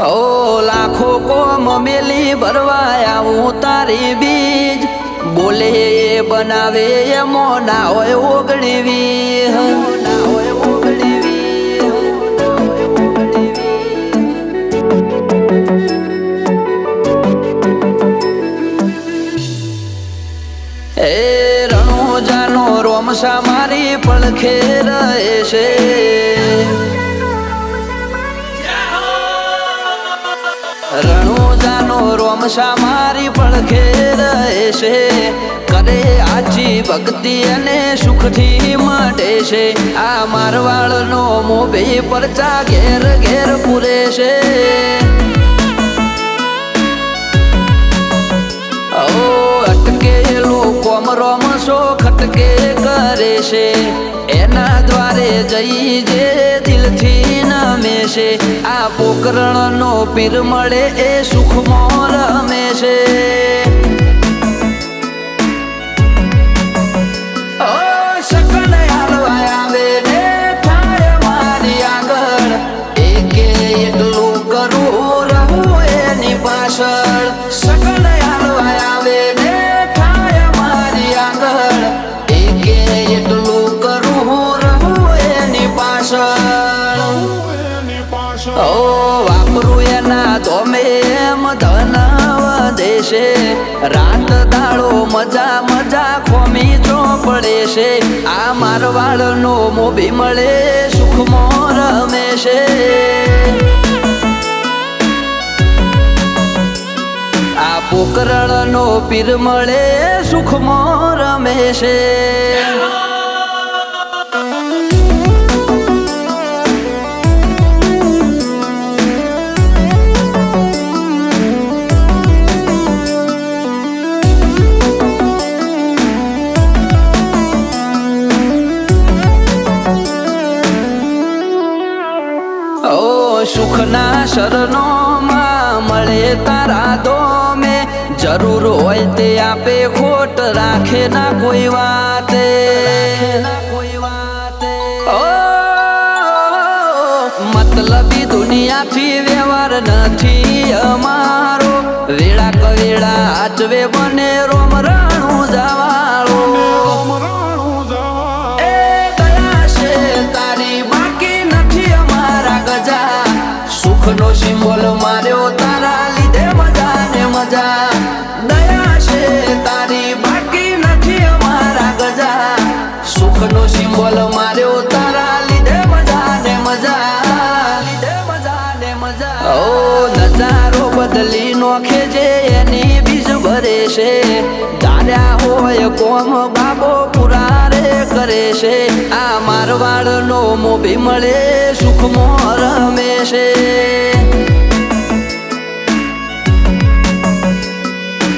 ઓ લાખો કોમ મેલી ભરવાયા હું તારી બીજ બોલે એ બનાવે એમો ના હોય ઓગણીવી ના હોય ઓગણીવી એ રણોજાનો રોમસા મારી પડખે રહે છે રણોજાનો રોમસા મારી પડખે રહે છે કરે આજી ભક્તિ અને સુખથી મળે છે આ મારવાડનો મોભી પરચા ઘેર ઘેર પૂરે છે ઓ અટકેલું કોમ રોમસો ખટકે કરે છે એના દ્વારે જઈ જે દિલથી નમે છે આ પોકરણનો પીર મળે એ સુખમાં રમે છે સકલ હાલવા આવે ને થાય મારી આગળ એકે એકલું કરું રહું એની પાછળ સકલ હાલવા આવે ને થાય મારી આગળ એકે એકલું કરું રહું એની પાછળ ઓ વાપરું એના ધોમે એમ ધન વધે છે રાત દાડો મજા મજા ખોમી ચોપડે છે આ મારવાડનો મોભી મળે સુખમાં રમે છે આ પોકરણનો પીર મળે સુખમાં રમે છે સુખના શરણો માં મળે તારા દોમે જરૂર હોય તે આપે ખોટ રાખે ના કોઈ વાતે મતલબી દુનિયાથી વ્યવહાર નથી અમારો વેળા કવેળા આચવે બને રોમ રણું જવાળો સુખનો સિમ્બોલ માર્યો તારા લીધે મજા ને મજા દયા છે તારી બાકી નથી અમારા ગજા સુખનો સિમ્બોલ માર્યો તારા લીધે મજા ને મજા લીધે મજા ને મજા ઓ નજારો બદલી નોખે જે એની બીજ ભરે છે ધાર્યા હોય કોમ બાબો પૂરા રે કરે છે આ મારવાડનો મોભી મળે સુખમાં રમે છે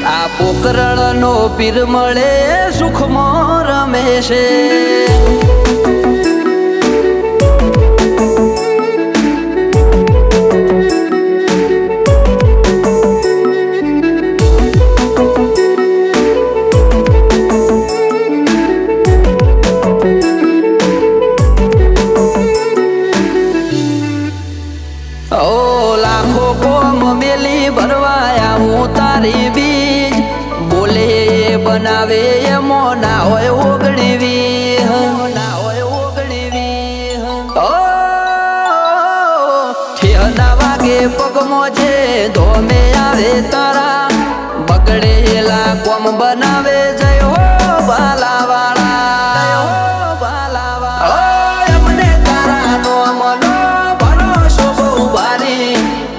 આ પોકરણનો પીર મળે સુખમાં રમે છે લાખો કોમ મેલી ભરવાયા હું તારી બીજ બોલે એ બનાવે એમો ના હોય ઓગણીવી ના હોય ઓગણીવી ઓ ઠેના વાગે પગમો છે ધોમે આવે તારા બગડેલા કોમ બનાવે જય હો બાલાવાળા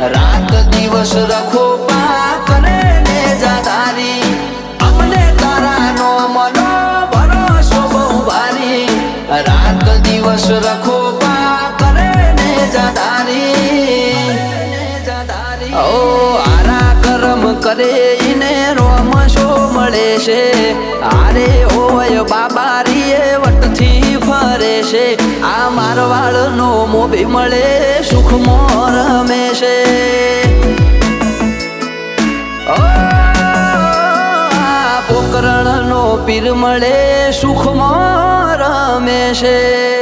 રાત દિવસ રખો પા કરે ને જાધારી અમને તારા નો મનો ભરોસો બહુ ભારી રાત દિવસ રખો પા કરે ને જાધારી ઓ આરા કરમ કરે ઈને રોમશો મળે છે આરે હોય બાબારી એ વટથી ફરે છે આ મારવાડનો મોભી મળે સુખમાં રમે છે પોકરણનો પીર મળે સુખમાં રમે છે